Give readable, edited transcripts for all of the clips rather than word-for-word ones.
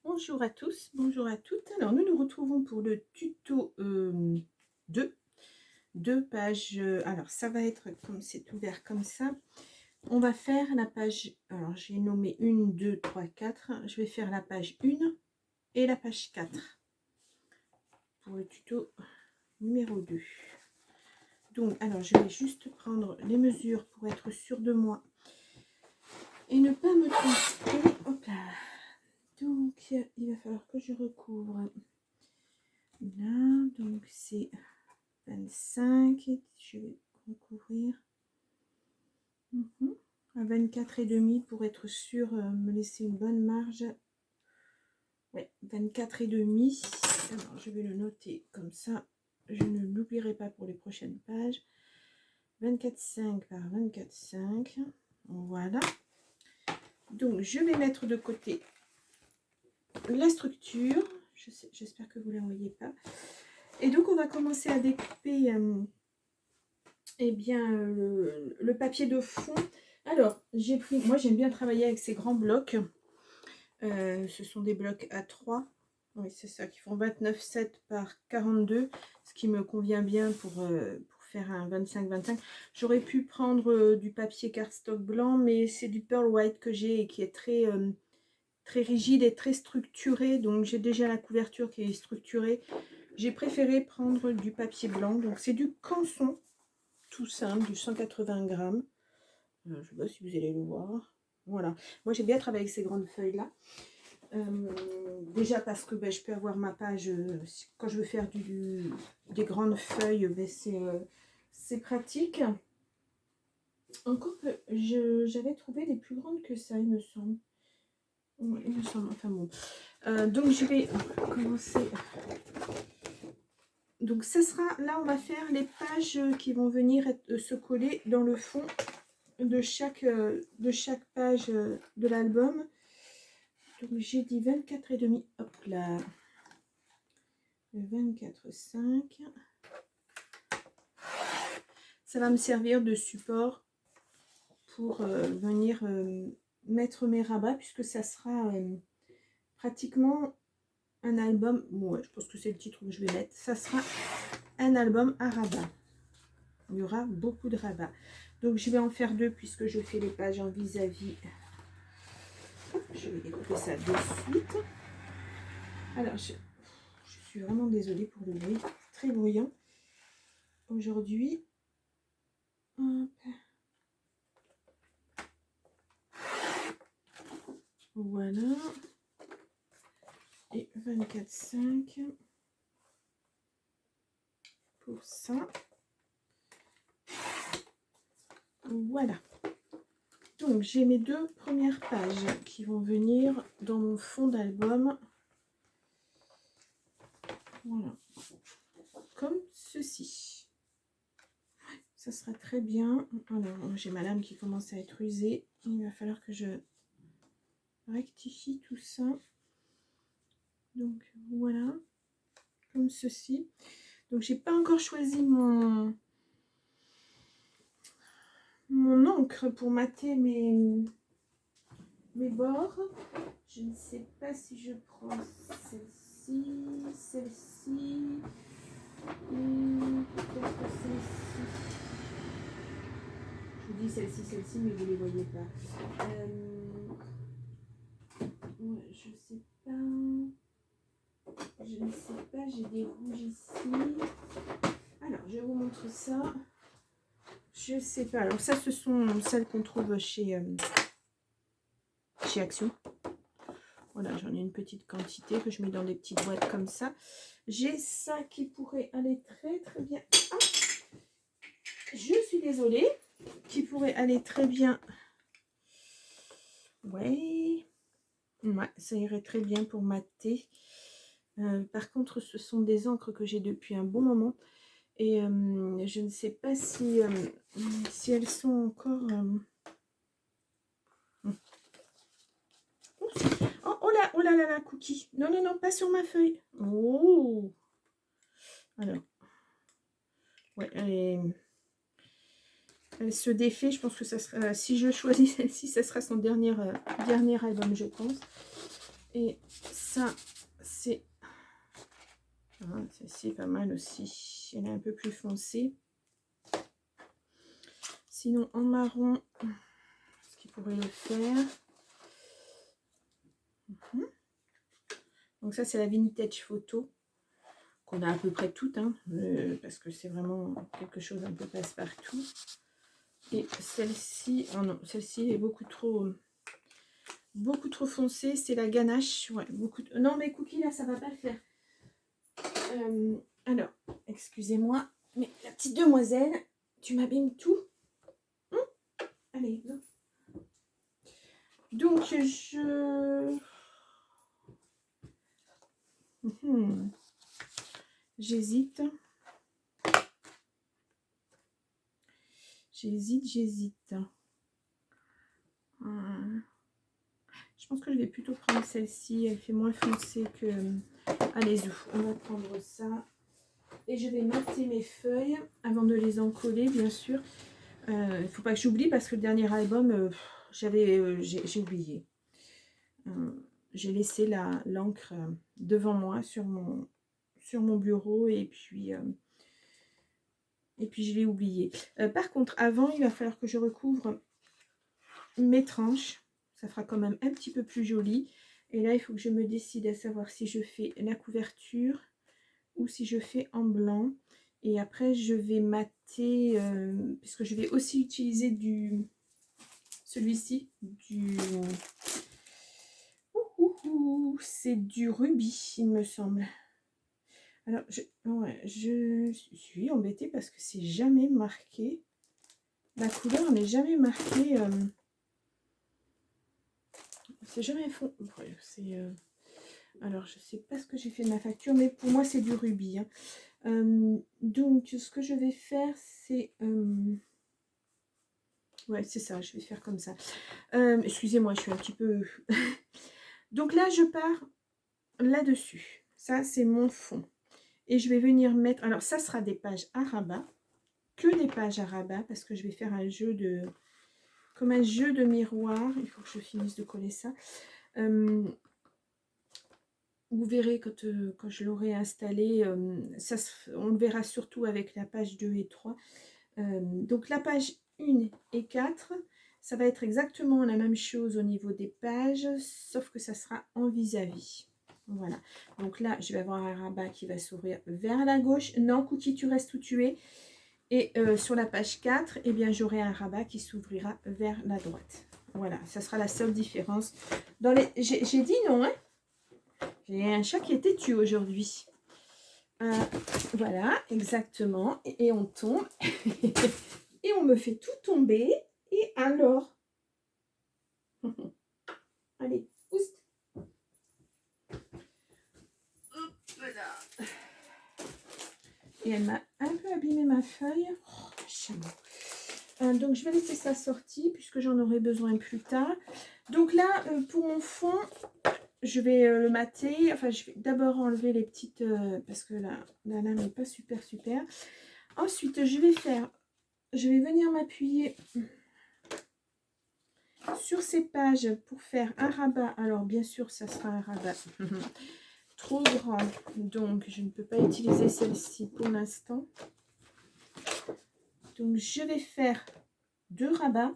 Bonjour à tous, bonjour à toutes. Alors nous nous retrouvons pour le tuto 2, deux pages. Alors ça va être comme c'est ouvert comme ça. On va faire la page, alors j'ai nommé 1, 2, 3, 4. Je vais faire la page 1 et la page 4 pour le tuto numéro 2. Donc alors je vais juste prendre les mesures pour être sûre de moi et ne pas me tromper. Hop là. Donc il va falloir que je recouvre là, donc c'est 25, je vais recouvrir à 24 et demi pour être sûr, me laisser une bonne marge. Ouais, 24 et demi. Alors je vais le noter comme ça, je ne l'oublierai pas pour les prochaines pages. 24,5 par 24,5. Voilà. Donc je vais mettre de côté la structure. J'espère que vous ne la voyez pas. Et donc on va commencer à découper eh bien, le papier de fond. Alors, j'ai pris, moi j'aime bien travailler avec ces grands blocs. Ce sont des blocs A3. Oui, c'est ça, qui font 29,7 par 42, ce qui me convient bien pour faire un 25-25. J'aurais pu prendre du papier cardstock blanc, mais c'est du Pearl White que j'ai et qui est très rigide et très structuré. Donc j'ai déjà la couverture qui est structurée. J'ai préféré prendre du papier blanc. Donc c'est du Canson. Tout simple, du 180 grammes. Je ne sais pas si vous allez le voir. Voilà. Moi, j'aime bien travailler avec ces grandes feuilles-là. Déjà parce que je peux avoir ma page, quand je veux faire des grandes feuilles, c'est pratique. Encore que j'avais trouvé des plus grandes que ça, il me semble. Ouais, il me semble, enfin bon. Donc, je vais commencer. Donc, ce sera, là, on va faire les pages qui vont venir se coller dans le fond de chaque page de l'album. Donc j'ai dit 24 et demi, hop là, 24,5. Ça va me servir de support pour venir mettre mes rabats, puisque ça sera pratiquement un album. Bon, ouais, je pense que c'est le titre que je vais mettre. Ça sera un album à rabat. Il y aura beaucoup de rabats. Donc je vais en faire deux puisque je fais les pages en vis-à-vis. Je vais découper ça de suite. Alors, je suis vraiment désolée pour le bruit, très bruyant aujourd'hui. Voilà. Et 24,5 pour ça. Voilà. Donc, j'ai mes deux premières pages qui vont venir dans mon fond d'album. Voilà. Comme ceci. Ça sera très bien. Alors, j'ai ma lame qui commence à être usée. Il va falloir que je rectifie tout ça. Donc, voilà. Comme ceci. Donc, j'ai pas encore choisi mon encre pour mater mes bords. Je ne sais pas si je prends celle-ci, celle-ci, peut-être celle-ci. Je vous dis celle-ci, mais vous ne les voyez pas. Ouais, je sais pas. Je ne sais pas, j'ai des rouges ici. Alors, je vous montre ça. Je sais pas. Alors ça, ce sont celles qu'on trouve chez Action. Voilà, j'en ai une petite quantité que je mets dans des petites boîtes comme ça. J'ai ça qui pourrait aller très très bien. Ah, je suis désolée. Qui pourrait aller très bien. Ouais, ça irait très bien pour mater. Par contre, ce sont des encres que j'ai depuis un bon moment. Et je ne sais pas si elles sont encore... Oh là là là, Cookie. Non, non, non, pas sur ma feuille. Oh. Alors. Ouais, elle se défait. Je pense que ça sera... si je choisis celle-ci, ça sera son dernier album, je pense. Et ça, c'est... Ah, celle-ci est pas mal aussi. Elle est un peu plus foncée. Sinon, en marron, ce qui pourrait le faire. Donc ça, c'est la Vintage Photo. Qu'on a à peu près toutes, hein, parce que c'est vraiment quelque chose un peu passe-partout. Et celle-ci, oh non, celle-ci est beaucoup trop foncée. C'est la ganache. Ouais, non, mais Cookie, là, ça va pas le faire. Alors, excusez-moi, mais la petite demoiselle, tu m'abîmes tout. Allez, non. Donc, j'hésite. J'hésite. Je pense que je vais plutôt prendre celle-ci. Elle fait moins foncée que... Allez, on va prendre ça. Et je vais mater mes feuilles avant de les encoller, bien sûr. Il ne faut pas que j'oublie parce que le dernier album, j'ai oublié. J'ai laissé l'encre devant moi sur mon bureau et puis je l'ai oublié. Par contre, avant, il va falloir que je recouvre mes tranches. Ça fera quand même un petit peu plus joli. Et là, il faut que je me décide à savoir si je fais la couverture ou si je fais en blanc. Et après, je vais mater, puisque je vais aussi utiliser celui-ci, c'est du rubis, il me semble. Alors, je suis embêtée parce que c'est jamais marqué. La couleur n'est jamais marquée. C'est jamais fond. Alors, je sais pas ce que j'ai fait de ma facture, mais pour moi, c'est du rubis. Hein. Donc, ce que je vais faire, c'est... Ouais, c'est ça, je vais faire comme ça. Excusez-moi, je suis un petit peu... Donc là, je pars là-dessus. Ça, c'est mon fond. Et je vais venir mettre... Alors, ça sera des pages à rabat. Que des pages à rabat, parce que je vais faire un jeu de... Comme un jeu de miroir. Il faut que je finisse de coller ça. Vous verrez quand je l'aurai installé, on le verra surtout avec la page 2 et 3. Donc la page 1 et 4, ça va être exactement la même chose au niveau des pages, sauf que ça sera en vis-à-vis. Voilà. Donc là, je vais avoir un rabat qui va s'ouvrir vers la gauche. Non, Cookie, tu restes où tu es. Et sur la page 4, eh bien, j'aurai un rabat qui s'ouvrira vers la droite. Voilà, ça sera la seule différence. J'ai dit non, hein. J'ai un chat qui est têtu aujourd'hui. Voilà, exactement. Et on tombe. Et on me fait tout tomber. Et alors allez, oust. Voilà. Et elle m'a un peu abîmé ma feuille. Donc je vais laisser ça sortir puisque j'en aurai besoin plus tard. Donc là, pour mon fond, je vais le mater. Enfin, je vais d'abord enlever les petites... parce que la lame n'est pas super. Ensuite, je vais venir m'appuyer sur ces pages pour faire un rabat. Alors, bien sûr, ça sera un rabat trop grand. Donc, je ne peux pas utiliser celle-ci pour l'instant. Donc, je vais faire 2 rabats.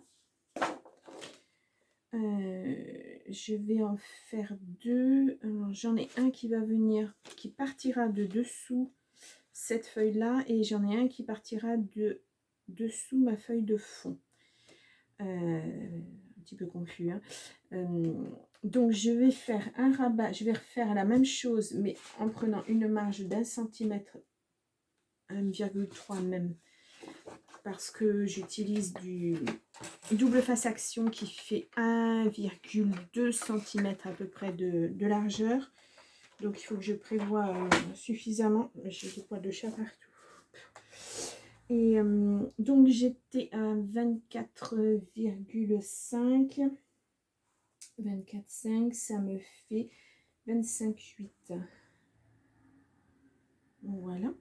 Je vais en faire 2. Alors, j'en ai un qui va venir, qui partira de dessous cette feuille-là. Et j'en ai un qui partira de dessous ma feuille de fond. Un petit peu confus. Hein. Donc, je vais faire un rabat. Je vais refaire la même chose, mais en prenant une marge d'1 centimètre, 1,3 même. Parce que j'utilise du double face action qui fait 1,2 cm à peu près de largeur. Donc il faut que je prévoie suffisamment. J'ai des poils de chat partout. Et donc j'étais à 24,5. 24,5, ça me fait 25,8. Voilà.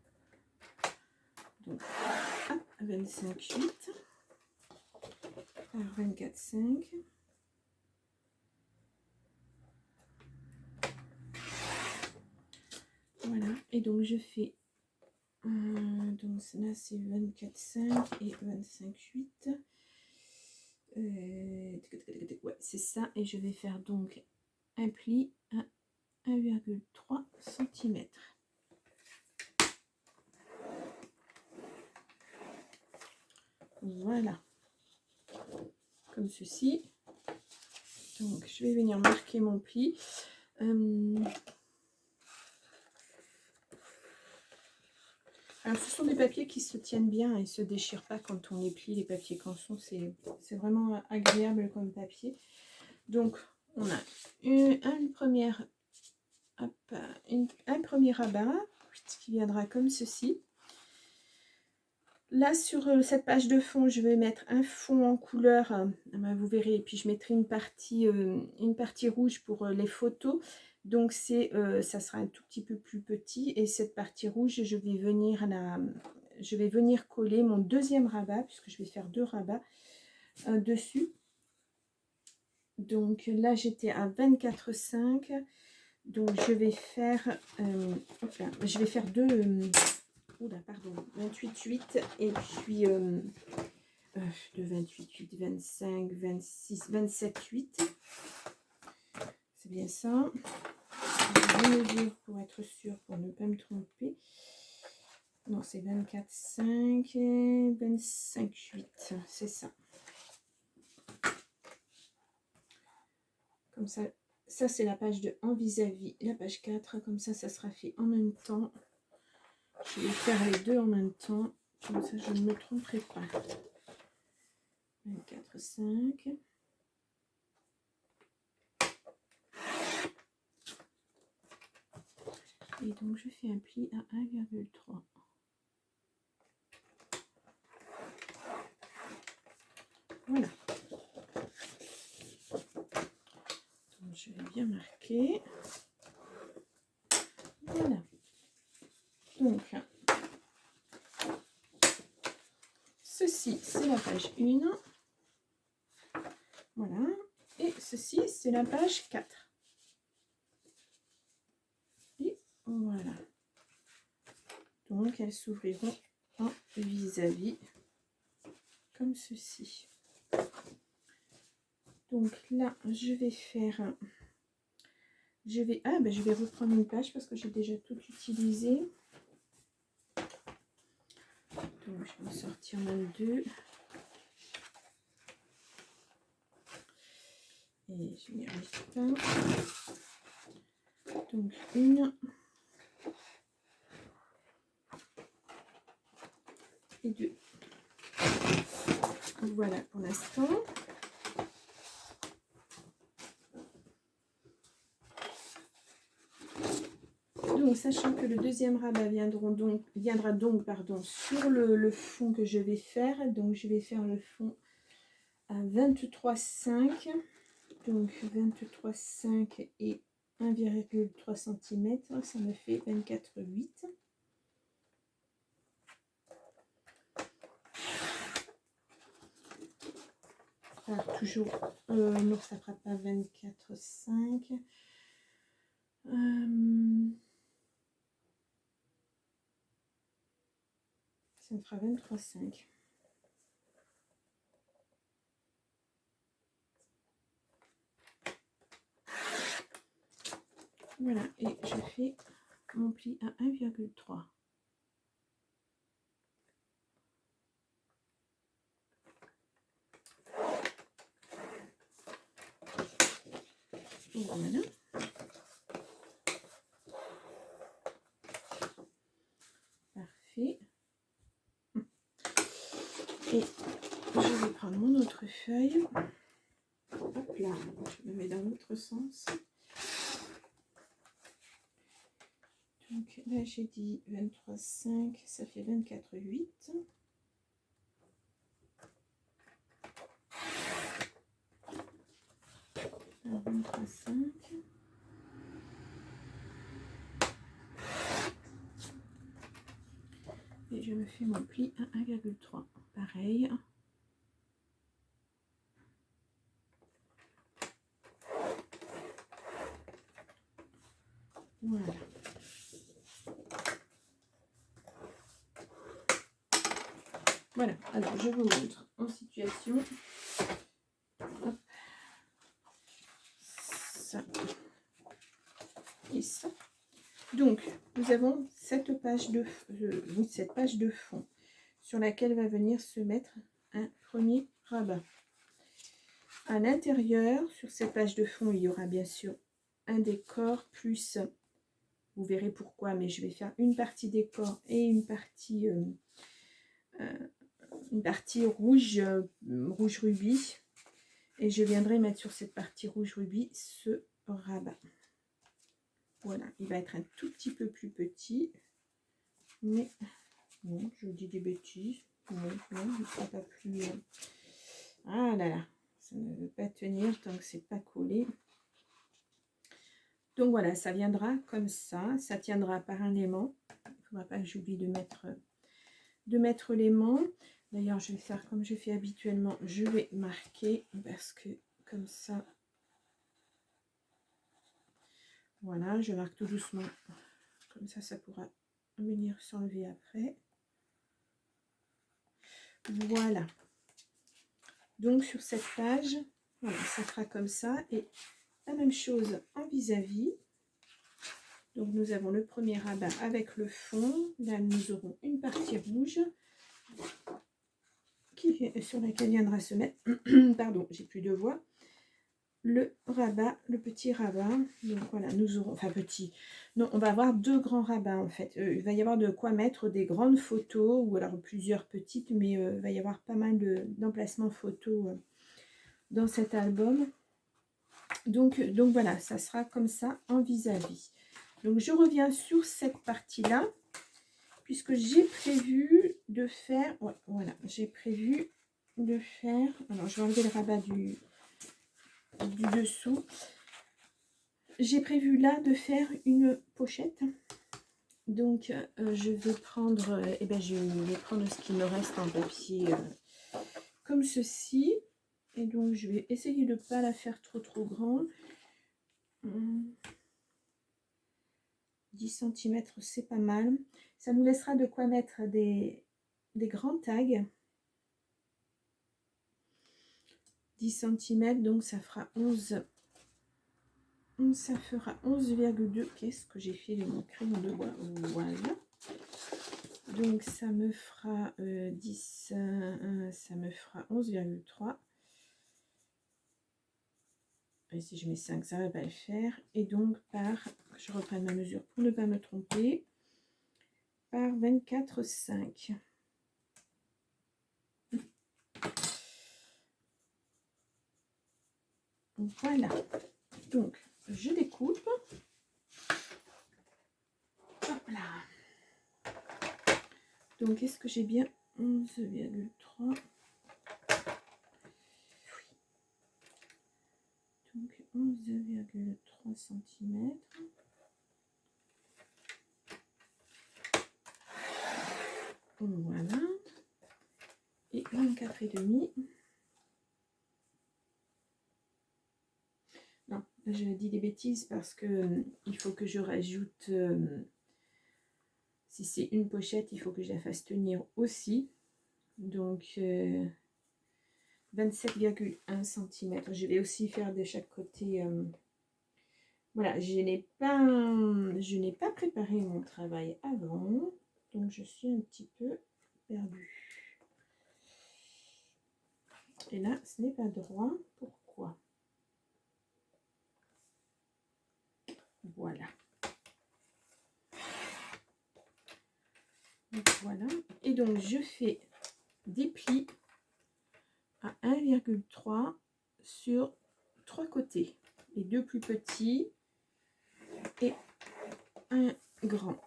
Donc, hop, 25,8. Alors 24,5. Et donc je fais, donc là c'est 24,5 et 25,8. Ouais, c'est ça. Et je vais faire donc un pli à 1,3 cm. Voilà. Comme ceci. Donc je vais venir marquer mon pli. Alors ce sont des papiers qui se tiennent bien et se déchirent pas quand on les plie. Les papiers canson, c'est vraiment agréable comme papier. Donc on a un premier rabat qui viendra comme ceci. Là sur cette page de fond, je vais mettre un fond en couleur, vous verrez, et puis je mettrai une partie rouge pour les photos. Donc ça sera un tout petit peu plus petit, et cette partie rouge, je vais venir coller mon deuxième rabat, puisque je vais faire 2 rabats dessus. Donc là j'étais à 24,5, donc je vais faire deux. Oula, pardon, 28,8 et puis de 28,8, 25, 26, 27,8. C'est bien ça. Je mesure pour être sûre, pour ne pas me tromper. Non, c'est 24,5 et 25,8. C'est ça. Comme ça, ça c'est la page de en vis-à-vis, la page 4. Comme ça, ça sera fait en même temps. Je vais faire les deux en même temps, comme ça je ne me tromperai pas. 24,5. Et donc je fais un pli à 1,3. Voilà. Donc je vais bien marquer. Voilà. Donc ceci c'est la page 1. Voilà. Et ceci c'est la page 4. Et voilà. Donc elles s'ouvriront en vis-à-vis comme ceci. Donc là je vais faire, je vais reprendre une page parce que j'ai déjà tout utilisé. Donc je vais en sortir même 2. Et je vais rester. Donc une et 2. Voilà pour l'instant. Donc sachant que le deuxième rabat viendra donc sur le fond que je vais faire. Donc je vais faire le fond à 23,5. Donc 23,5 et 1,3 cm, ça me fait 24,8. Alors, toujours, non, ça fera pas 24,5. Ça me fera 23,5. Voilà, et je fais mon pli à 1,3. Voilà. Parfait. Et je vais prendre mon autre feuille. Hop là, je me mets dans l'autre sens. Donc là j'ai dit 23,5, ça fait 24,8. Alors 23,5. Et je me fais mon pli à 1,3. Pareil. Voilà. Voilà, alors je vous montre en situation. Hop. Ça et ça. Donc, nous avons cette page de fond sur laquelle va venir se mettre un premier rabat. À l'intérieur, sur cette page de fond, il y aura bien sûr un décor plus, vous verrez pourquoi, mais je vais faire une partie décor et une partie rouge, rouge rubis. Et je viendrai mettre sur cette partie rouge rubis ce rabat. Voilà, il va être un tout petit peu plus petit. Mais non, je dis des bêtises. Non, il ne sera pas plus... Ah là là, ça ne veut pas tenir tant que c'est pas collé. Donc voilà, ça viendra comme ça. Ça tiendra par un aimant. Il ne faudra pas que j'oublie de mettre l'aimant. D'ailleurs, je vais faire comme je fais habituellement. Je vais marquer parce que comme ça... Voilà, je marque tout doucement. Comme ça, ça pourra venir s'enlever après. Voilà. Donc, sur cette page, voilà, ça fera comme ça. Et la même chose en vis-à-vis. Donc, nous avons le premier rabat avec le fond. Là, nous aurons une partie rouge sur laquelle viendra se mettre, pardon, j'ai plus de voix, le rabat, le petit rabat. Donc voilà, nous aurons, enfin petit, non, on va avoir deux grands rabats en fait. Il va y avoir de quoi mettre des grandes photos ou alors plusieurs petites, mais il va y avoir pas mal d'emplacements photos dans cet album. Donc voilà, ça sera comme ça en vis-à-vis. Donc je reviens sur cette partie-là, puisque j'ai prévu de faire, ouais, voilà, j'ai prévu de faire, alors je vais enlever le rabat du dessous. J'ai prévu là de faire une pochette. Donc je vais prendre, je vais prendre ce qui me reste en papier comme ceci. Et donc je vais essayer de ne pas la faire trop grande. 10 cm c'est pas mal. Ça nous laissera de quoi mettre des grands tags. 10 cm, donc ça fera 11. Ça fera 11,2. Qu'est-ce que j'ai fait de mon crayon de bois? Voilà. Donc ça me fera 10, ça me fera 11,3. Et si je mets 5, ça ne va pas le faire. Et donc par, je reprenne ma mesure pour ne pas me tromper, par 24,5. Voilà. Donc je découpe. Hop là. Donc est-ce que j'ai bien 11,3? Donc 11,3 cm. Voilà. Et 24,5. Non, je dis des bêtises parce que il faut que je rajoute, si c'est une pochette, il faut que je la fasse tenir aussi. Donc 27,1 cm. Je vais aussi faire de chaque côté. Voilà, je n'ai pas préparé mon travail avant, donc je suis un petit peu perdue. Et là, ce n'est pas droit. Pourquoi? Voilà. Donc, voilà. Et donc, je fais des plis à 1,3 sur 3 côtés. Les deux plus petits et un grand.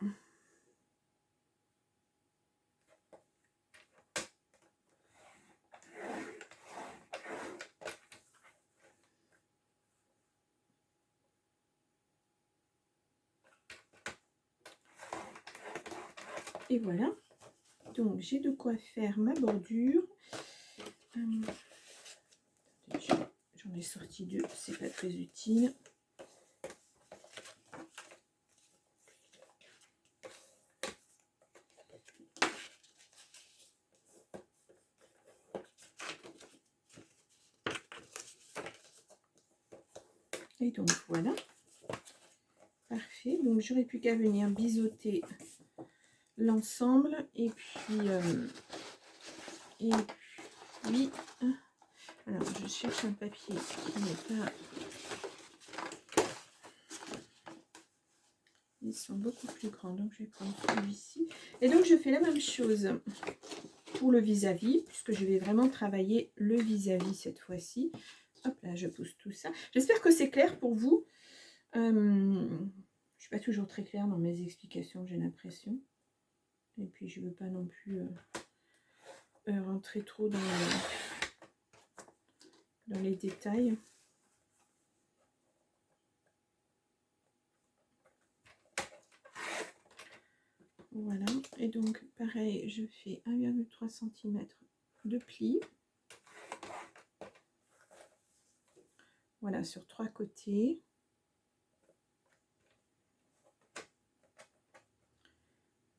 Et voilà. Donc, j'ai de quoi faire ma bordure. J'en ai sorti deux, c'est pas très utile. Et donc voilà. Parfait. Donc j'aurais plus qu'à venir biseauter l'ensemble. Et puis, alors je cherche un papier qui n'est pas... Ils sont beaucoup plus grands, donc je vais prendre celui-ci. Et donc je fais la même chose pour le vis-à-vis, puisque je vais vraiment travailler le vis-à-vis cette fois-ci. Hop là, je pousse tout ça. J'espère que c'est clair pour vous. Je ne suis pas toujours très claire dans mes explications, j'ai l'impression. Et puis je ne veux pas non plus rentrer trop dans les détails. Voilà, et donc pareil, je fais 1,3 cm de pli. Voilà, sur 3 côtés.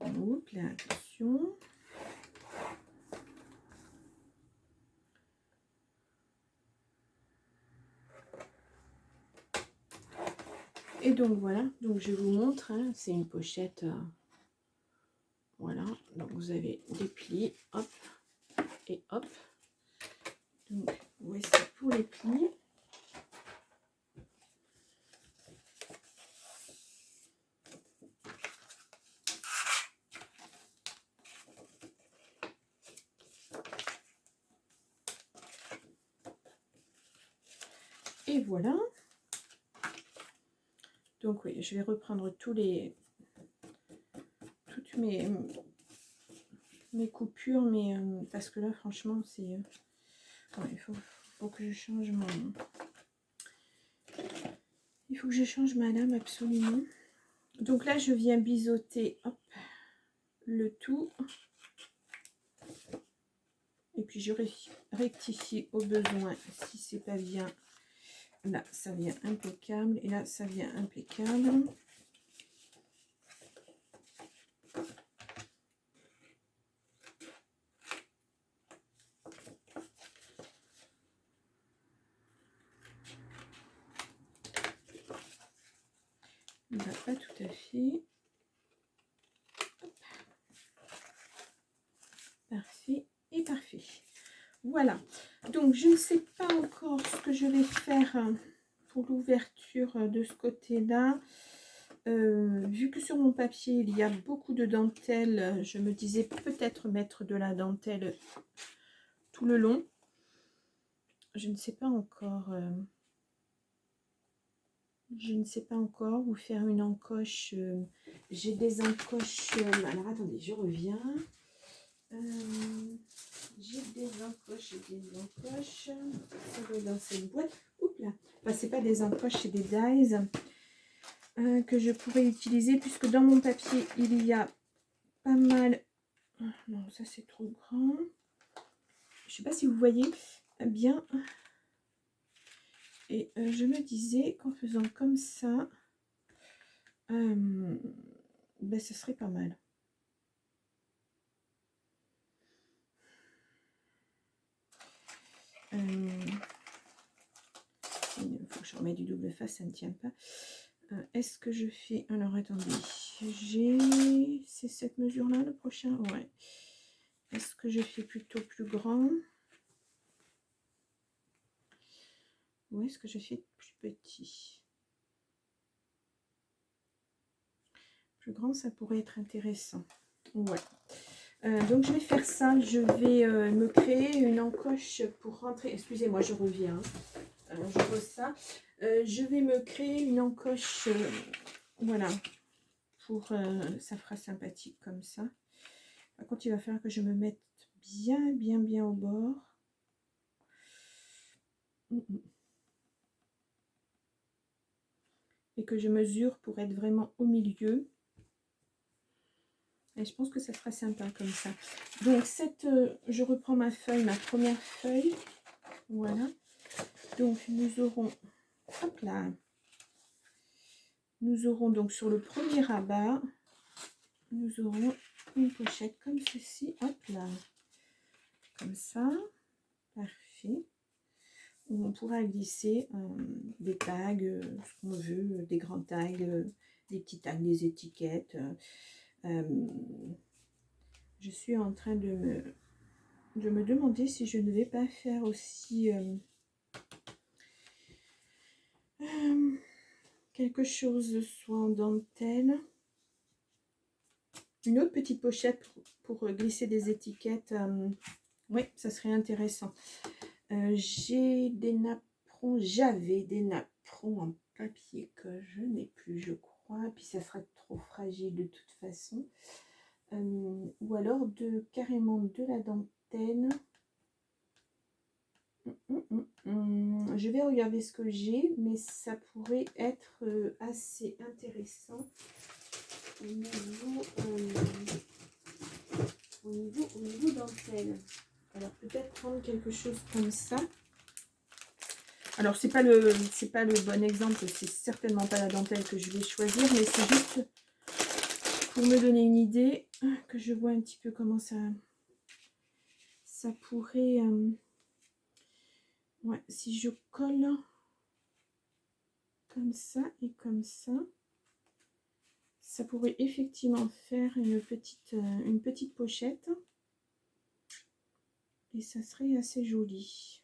Oups, là, attention. Et donc voilà, donc je vous montre, hein, c'est une pochette. Voilà, donc vous avez des plis, hop, et hop. Donc voici pour les plis. Et voilà. Donc oui, je vais reprendre toutes mes coupures, mais parce que là franchement c'est... ouais, il faut que je change mon... Il faut que je change ma lame absolument. Donc là je viens biseauter, hop, le tout. Et puis je rectifie au besoin si c'est pas bien. Là ça vient impeccable et là ça vient impeccable. Bah, pas tout à fait. Hop. Parfait et parfait. Voilà. Donc je ne sais pas encore ce que je vais faire pour l'ouverture de ce côté-là. Vu que sur mon papier il y a beaucoup de dentelle, je me disais peut-être mettre de la dentelle tout le long. Je ne sais pas encore. Je ne sais pas encore où faire une encoche. J'ai des encoches. Alors attendez, je reviens. J'ai des encoches. Ça va dans cette boîte. Oups là. Enfin, c'est pas des encoches, c'est des dies que je pourrais utiliser puisque dans mon papier il y a pas mal. Non, ça c'est trop grand. Je sais pas si vous voyez bien. Et je me disais qu'en faisant comme ça, ben, ce serait pas mal. Il faut que je remette du double face, ça ne tient pas. Est-ce que je fais... Alors attendez, c'est cette mesure là le prochain? Ouais. Est-ce que je fais plutôt plus grand ou est-ce que je fais plus petit? Plus grand, ça pourrait être intéressant. Ouais. Donc je vais faire ça, je vais me créer une encoche pour rentrer. Excusez-moi, je reviens. Je vois ça. Je vais me créer une encoche, voilà, pour ça fera sympathique comme ça. Par contre, il va falloir que je me mette bien au bord. Et que je mesure pour être vraiment au milieu. Et je pense que ça sera sympa comme ça. Donc je reprends ma feuille, ma première feuille. Voilà. Donc nous aurons, hop là, nous aurons donc sur le premier rabat, nous aurons une pochette comme ceci, hop là, comme ça, parfait. où on pourra glisser des tags, ce qu'on veut, des grands tags, des petits tags, des étiquettes. Je suis en train de me demander si je ne vais pas faire aussi quelque chose soit en dentelle. Une autre petite pochette pour glisser des étiquettes. Oui, ça serait intéressant. J'ai des napperons, j'avais des napperons en papier que je n'ai plus, je crois. Puis ça serait trop fragile de toute façon. Ou alors carrément de la dentelle. Je vais regarder ce que j'ai, mais ça pourrait être assez intéressant au niveau dentelle. Alors peut-être prendre quelque chose comme ça. Alors c'est pas le bon exemple, c'est certainement pas la dentelle que je vais choisir, mais c'est juste pour me donner une idée, que je vois un petit peu comment ça pourrait... ouais, si je colle comme ça et comme ça pourrait effectivement faire une petite pochette. Et ça serait assez joli.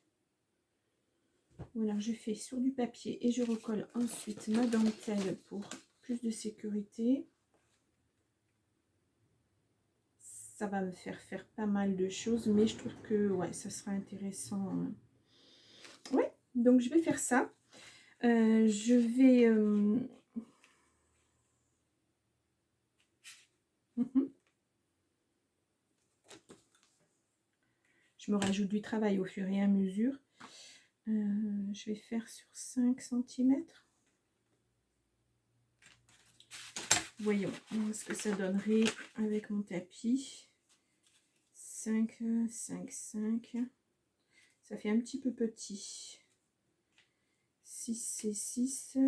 Voilà, je fais sur du papier et je recolle ensuite ma dentelle pour plus de sécurité. Ça va me faire pas mal de choses, mais je trouve que ouais, ça sera intéressant. Ouais, donc je vais faire ça. Je vais... Je me rajoute du travail au fur et à mesure. Je vais faire sur 5 cm. Voyons ce que ça donnerait avec mon tapis. 5, 5, 5. Ça fait un petit peu petit. 6 et 6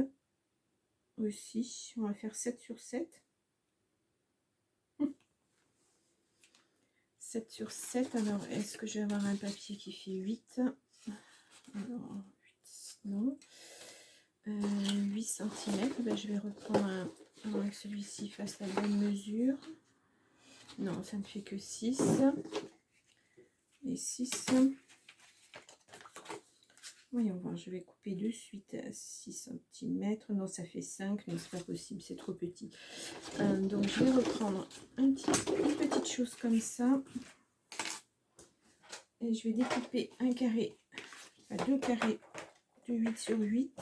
aussi. On va faire 7 sur 7. 7 sur 7. Alors, est-ce que je vais avoir un papier qui fait 8? Alors, 8, non. 8 cm. Ben, je vais reprendre avant que celui-ci fasse la bonne mesure. Non, ça ne fait que 6. Et 6. Voyons voir, je vais couper de suite à 6 cm. Non, ça fait 5. Non, c'est pas possible, c'est trop petit. Donc, je vais reprendre une petite chose comme ça. Et je vais découper un carré, enfin 2 carrés de 8 sur 8.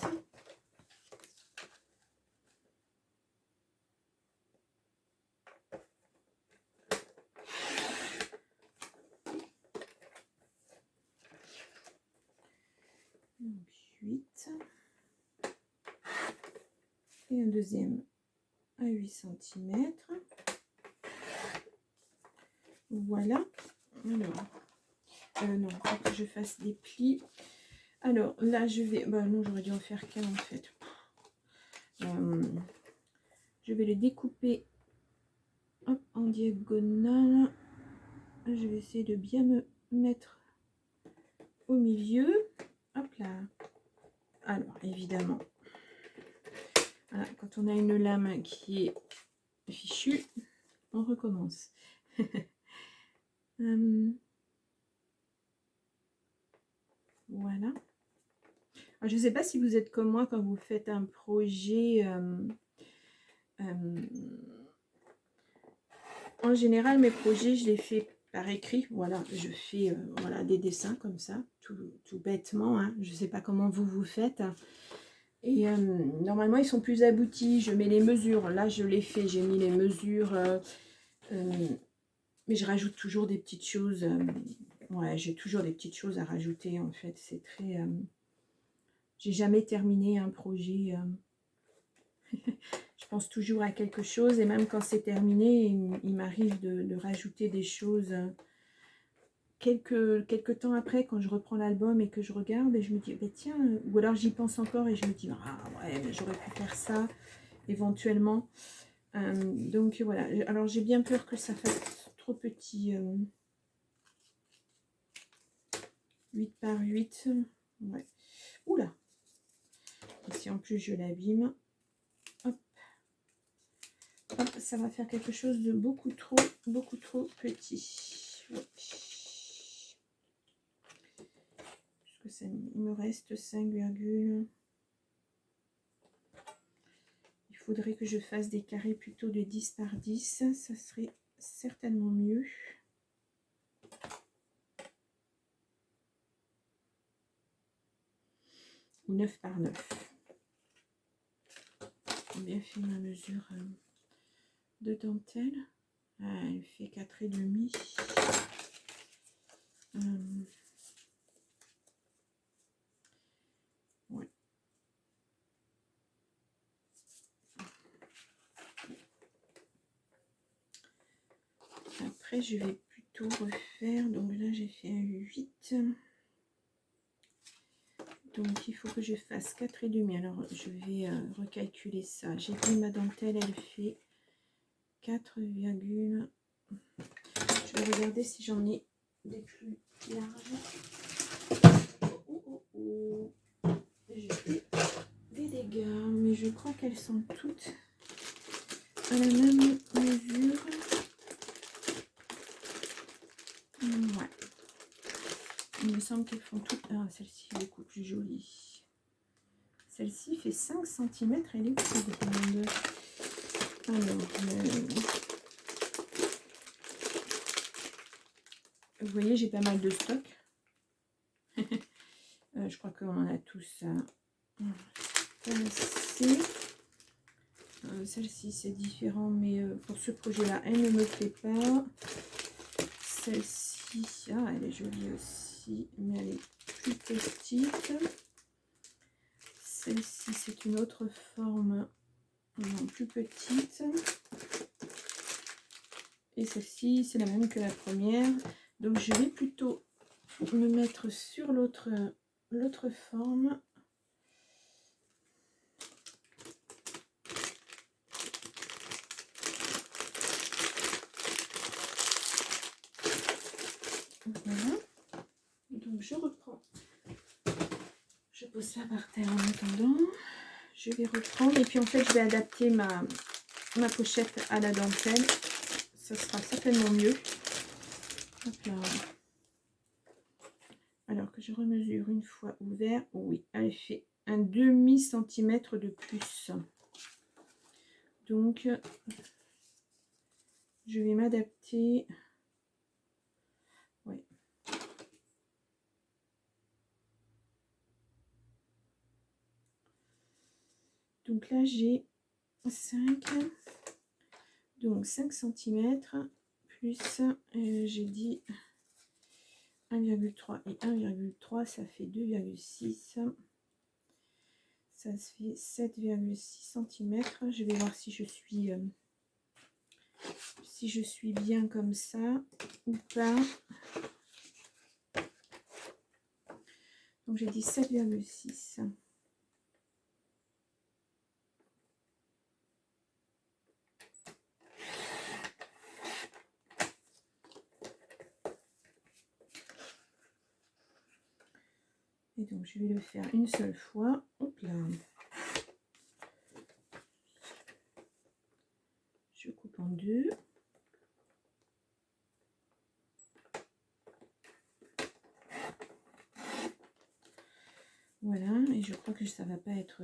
Donc 8. Et un deuxième à 8 cm. Voilà. Alors, non, il faut que je fasse des plis. Alors là, je vais... Bah non, j'aurais dû en faire qu'un en fait. Je vais le découper hop, en diagonale. Je vais essayer de bien me mettre au milieu. Hop là. Alors, évidemment, voilà, quand on a une lame qui est fichue, on recommence. Voilà. Alors, je ne sais pas si vous êtes comme moi quand vous faites un projet. En général, mes projets, je les fais par écrit. Voilà, je fais voilà, des dessins comme ça, tout bêtement. Hein. Je ne sais pas comment vous faites. Et normalement, ils sont plus aboutis. Je mets les mesures. Là, je l'ai fait. J'ai mis les mesures. Mais je rajoute toujours des petites choses. Ouais, j'ai toujours des petites choses à rajouter, en fait. C'est très... j'ai jamais terminé un projet. Je pense toujours à quelque chose. Et même quand c'est terminé, il m'arrive de rajouter des choses. Quelques temps après, quand je reprends l'album et que je regarde, et je me dis, bah, tiens, ou alors j'y pense encore et je me dis, ah ouais, mais j'aurais pu faire ça éventuellement. Donc voilà, alors j'ai bien peur que ça fasse trop petit. 8 par 8, ouais. Oula! Et si en plus je l'abîme, hop, hop, ça va faire quelque chose de beaucoup trop petit. Ouais. Puisque ça, il me reste 5, il faudrait que je fasse des carrés plutôt de 10 par 10, ça serait certainement mieux. Ou 9 par 9. J'ai bien fait ma mesure de dentelle. Ah, elle fait 4,5. Ouais. Après, je vais plutôt refaire. Donc là, j'ai fait un 8. Donc, il faut que je fasse 4,5. Alors, je vais recalculer ça. J'ai dit ma dentelle, elle fait 4, je vais regarder si j'en ai des plus larges. J'ai des dégâts, mais je crois qu'elles sont toutes à la même mesure. Ouais. Il me semble qu'elles font toutes... Ah, celle-ci est beaucoup plus jolie. Celle-ci fait 5 cm, elle est plus grande. Alors, vous voyez, j'ai pas mal de stock. Je crois qu'on en a tous assez. Celle-ci, c'est différent, mais pour ce projet-là, elle ne me plaît pas. Celle-ci, ah, elle est jolie aussi, mais elle est plus petite. Celle-ci, c'est une autre forme, non, plus petite. Et celle-ci, c'est la même que la première. Donc, je vais plutôt me mettre sur l'autre forme. Voilà. Donc, je reprends. Je pose ça par terre en attendant. Je vais reprendre. Et puis, en fait, je vais adapter ma pochette à la dentelle. Ça sera certainement mieux. Hop là. Alors que je remesure une fois ouvert. Oui, elle fait un demi-centimètre de plus. Donc, je vais m'adapter. Ouais. Donc là, j'ai 5. Donc 5 cm plus, j'ai dit 1,3 et 1,3, ça fait 2,6. Ça fait 7,6 cm. Je vais voir si je suis bien comme ça ou pas. Donc j'ai dit 7,6. Et donc je vais le faire une seule fois. Hop là. Je coupe en deux. Voilà, et je crois que ça va pas être,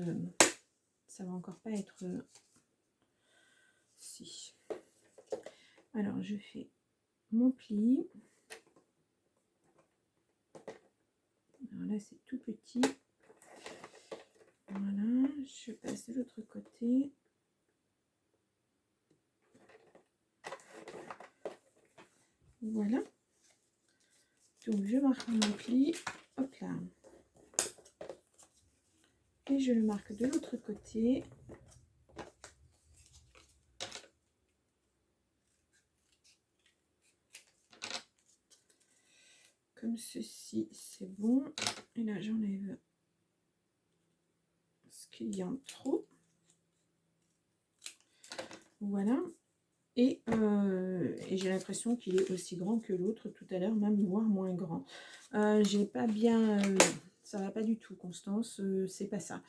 ça va encore pas être, si. Alors je fais mon pli. Alors là c'est tout petit. Voilà, je passe de l'autre côté. Voilà. Donc je marque mon pli. Hop là. Et je le marque de l'autre côté. Comme ceci, c'est bon. Et là, j'enlève ce qu'il y a en trop. Voilà. Et j'ai l'impression qu'il est aussi grand que l'autre tout à l'heure, même voire moins grand. J'ai pas bien Ça va pas du tout, Constance, c'est pas ça.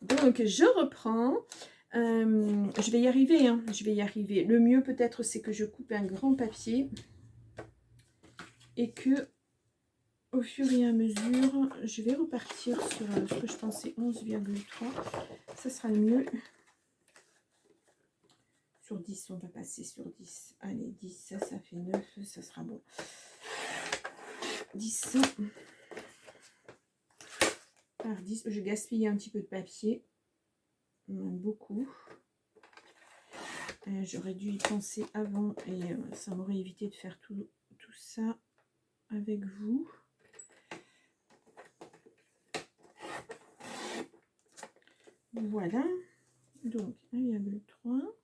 Donc, je reprends. Je vais y arriver, hein, je vais y arriver. Le mieux, peut-être, c'est que je coupe un grand papier et que, au fur et à mesure, je vais repartir sur ce que je pensais 11,3. Ça sera le mieux. Sur 10, on va passer sur 10. Allez, 10, ça fait 9, ça sera bon. 10 par 10. Je gaspille un petit peu de papier. Beaucoup. J'aurais dû y penser avant et ça m'aurait évité de faire tout ça avec vous. Voilà. Donc 1,3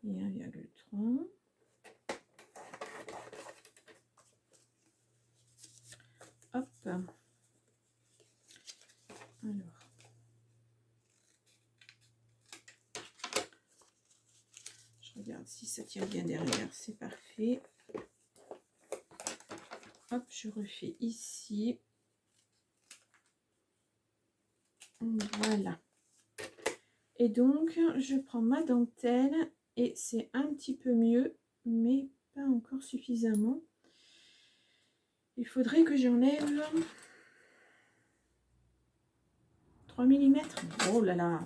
et 1,3. Hop. Alors. Je regarde si ça tient bien derrière. C'est parfait. Hop, je refais ici. Voilà. Et donc, je prends ma dentelle et c'est un petit peu mieux, mais pas encore suffisamment. Il faudrait que j'enlève 3 mm. Oh là là,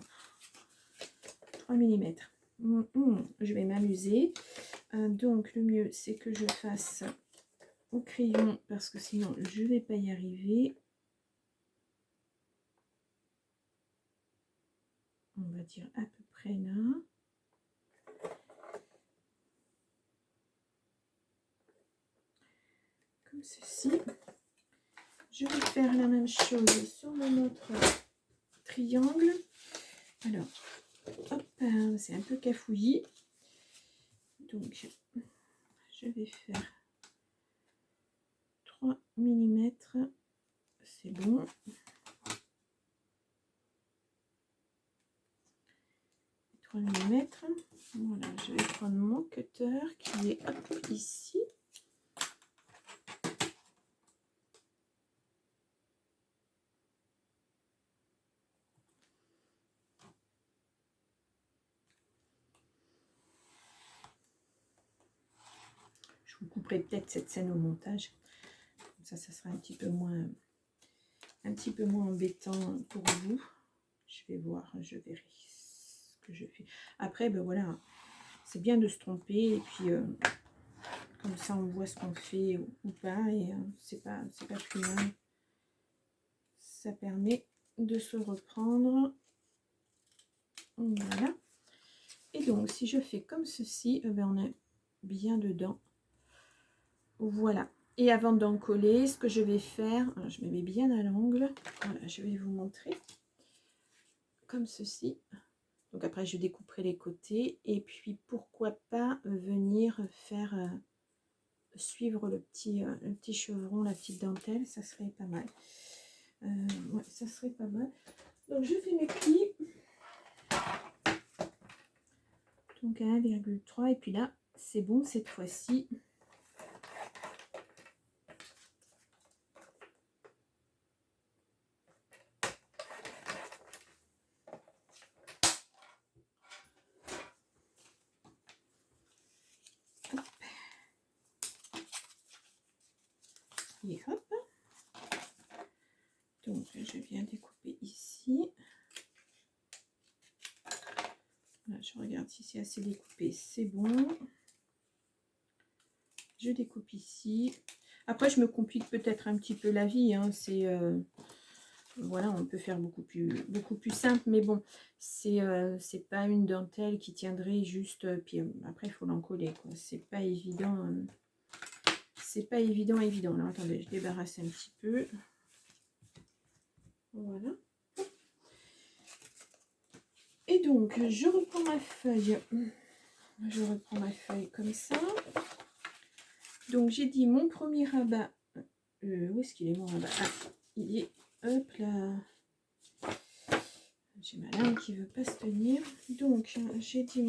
3 mm. Je vais m'amuser. Donc, le mieux, c'est que je fasse au crayon parce que sinon, je ne vais pas y arriver. On va dire à peu près là. Comme ceci. Je vais faire la même chose sur mon autre triangle. Alors, hop, c'est un peu cafouillis. Donc, je vais faire 3 mm. C'est bon. Mm. Voilà, je vais prendre mon cutter qui est hop, ici. Je vous couperai peut-être cette scène au montage. Comme ça sera un petit peu moins embêtant pour vous. Je vais voir, je vérifie ce que je fais. Après, ben voilà, c'est bien de se tromper et puis comme ça on voit ce qu'on fait ou pas et c'est pas plus mal. Ça permet de se reprendre. Voilà. Et donc si je fais comme ceci, ben, on est bien dedans. Voilà. Et avant d'en coller, ce que je vais faire, je me mets bien à l'angle. Voilà, je vais vous montrer. Comme ceci. Donc après, je découperai les côtés. Et puis, pourquoi pas venir faire suivre le petit chevron, la petite dentelle. Ça serait pas mal. Ouais, ça serait pas mal. Donc, je fais mes plis. Donc, à 1,3. Et puis là, c'est bon cette fois-ci. Et hop. Donc, je viens découper ici. Voilà, je regarde si c'est assez découpé. C'est bon. Je découpe ici. Après, je me complique peut-être un petit peu la vie. Hein. C'est voilà, on peut faire beaucoup plus simple. Mais bon, c'est pas une dentelle qui tiendrait juste. Puis après, il faut l'encoller. C'est pas évident. C'est pas évident. Alors, attendez, je débarrasse un petit peu. Voilà. Et donc, je reprends ma feuille. Je reprends ma feuille comme ça. Donc, j'ai dit mon premier rabat. Où est-ce qu'il est mon rabat? Ah, il est, hop là. J'ai ma langue qui ne veut pas se tenir. Donc, j'ai dit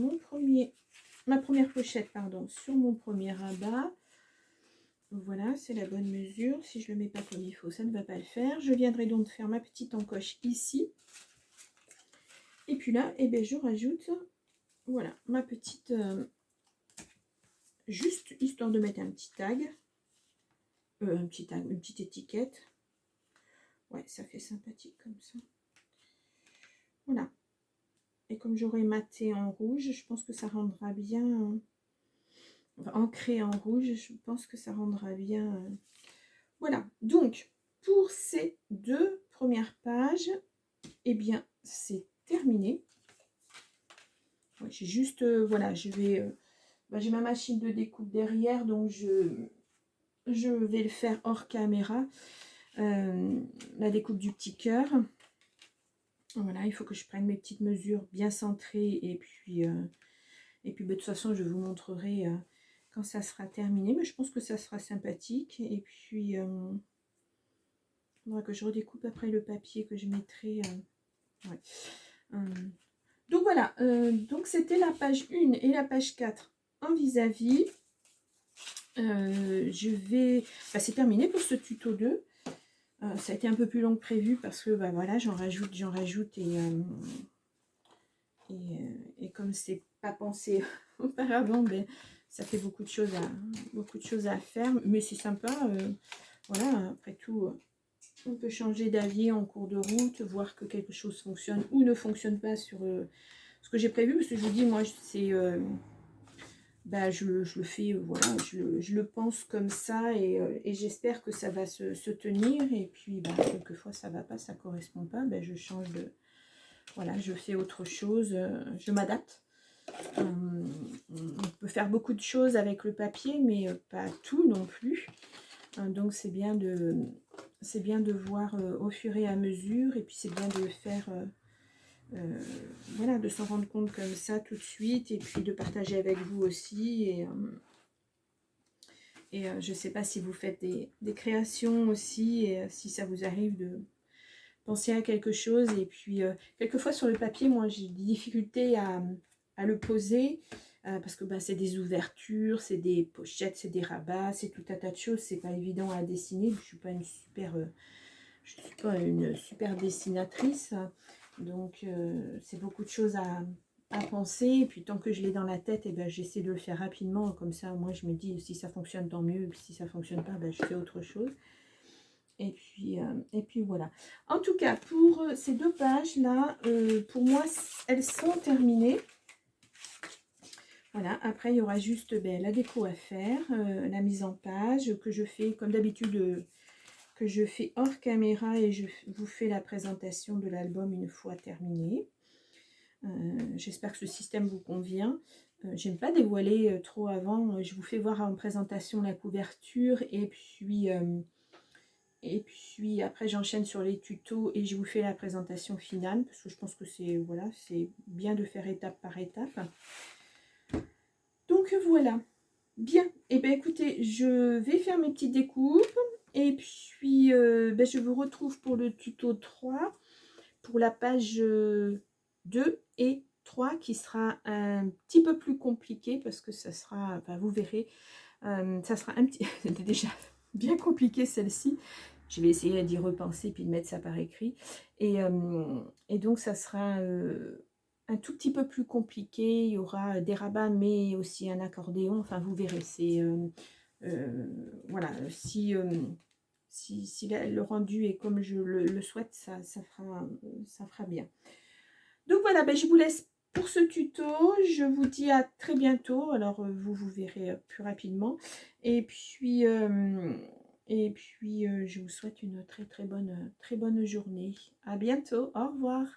ma première pochette, pardon, sur mon premier rabat. Voilà, c'est la bonne mesure. Si je le mets pas comme il faut, ça ne va pas le faire. Je viendrai donc faire ma petite encoche ici. Et puis là, eh bien, je rajoute, voilà, ma petite, juste histoire de mettre un petit tag, une petite étiquette. Ouais, ça fait sympathique comme ça. Voilà. Et comme j'aurai maté en rouge, je pense que ça rendra bien, enfin, ancré en rouge, je pense que ça rendra bien. Voilà. Donc, pour ces 2 premières pages, eh bien, c'est terminé. Ouais, j'ai juste, voilà, je vais, j'ai ma machine de découpe derrière, donc je vais le faire hors caméra, la découpe du petit cœur. Voilà, il faut que je prenne mes petites mesures bien centrées, et puis de toute façon, je vous montrerai quand ça sera terminé, mais je pense que ça sera sympathique. Et puis, il faudra que je redécoupe après le papier que je mettrai. Ouais. Donc voilà, donc c'était la page 1 et la page 4 en vis-à-vis. Je vais... c'est terminé pour ce tuto 2. Ça a été un peu plus long que prévu parce que voilà, j'en rajoute et comme c'est pas pensé auparavant, ça fait beaucoup de choses à faire, mais c'est sympa. Voilà, après tout, on peut changer d'avis en cours de route, voir que quelque chose fonctionne ou ne fonctionne pas sur ce que j'ai prévu, parce que je vous dis, moi, c'est... je le fais, voilà, je le pense comme ça, et j'espère que ça va se tenir. Et puis, quelquefois, ça va pas, ça correspond pas, je change de... Voilà, je fais autre chose, je m'adapte. On peut faire beaucoup de choses avec le papier, mais pas tout non plus. Donc, c'est bien de voir au fur et à mesure, et puis c'est bien de le faire... voilà, de s'en rendre compte comme ça tout de suite, et puis de partager avec vous aussi. Et je ne sais pas si vous faites des créations aussi, et si ça vous arrive de penser à quelque chose. Et puis, quelquefois sur le papier, moi j'ai des difficultés à le poser, parce que c'est des ouvertures, c'est des pochettes, c'est des rabats, c'est tout un tas de choses. C'est pas évident à dessiner. Je ne suis pas une super dessinatrice. Donc, c'est beaucoup de choses à penser. Et puis, tant que je l'ai dans la tête, j'essaie de le faire rapidement. Comme ça, moi, je me dis, si ça fonctionne, tant mieux. Et puis, si ça ne fonctionne pas, je fais autre chose. Et puis voilà. En tout cas, pour ces 2 pages-là, pour moi, elles sont terminées. Voilà, après, il y aura juste la déco à faire, la mise en page, que je fais, comme d'habitude, que je fais hors caméra, et je vous fais la présentation de l'album une fois terminé. J'espère que ce système vous convient. J'aime pas dévoiler trop avant. Je vous fais voir en présentation la couverture, et puis après j'enchaîne sur les tutos et je vous fais la présentation finale, parce que je pense que c'est bien de faire étape par étape. Donc voilà. Bien, et écoutez, je vais faire mes petites découpes, et puis je vous retrouve pour le tuto 3, pour la page 2 et 3, qui sera un petit peu plus compliqué, parce que ça sera, vous verrez, ça sera un petit... C'était déjà bien compliqué celle-ci. Je vais essayer d'y repenser, puis de mettre ça par écrit. Et donc, ça sera un tout petit peu plus compliqué. Il y aura des rabats, mais aussi un accordéon. Enfin, vous verrez. C'est voilà. Si le rendu est comme je le souhaite, ça fera bien. Donc voilà, je vous laisse pour ce tuto. Je vous dis à très bientôt. Alors, vous verrez plus rapidement. Et puis, je vous souhaite une très bonne journée. À bientôt. Au revoir.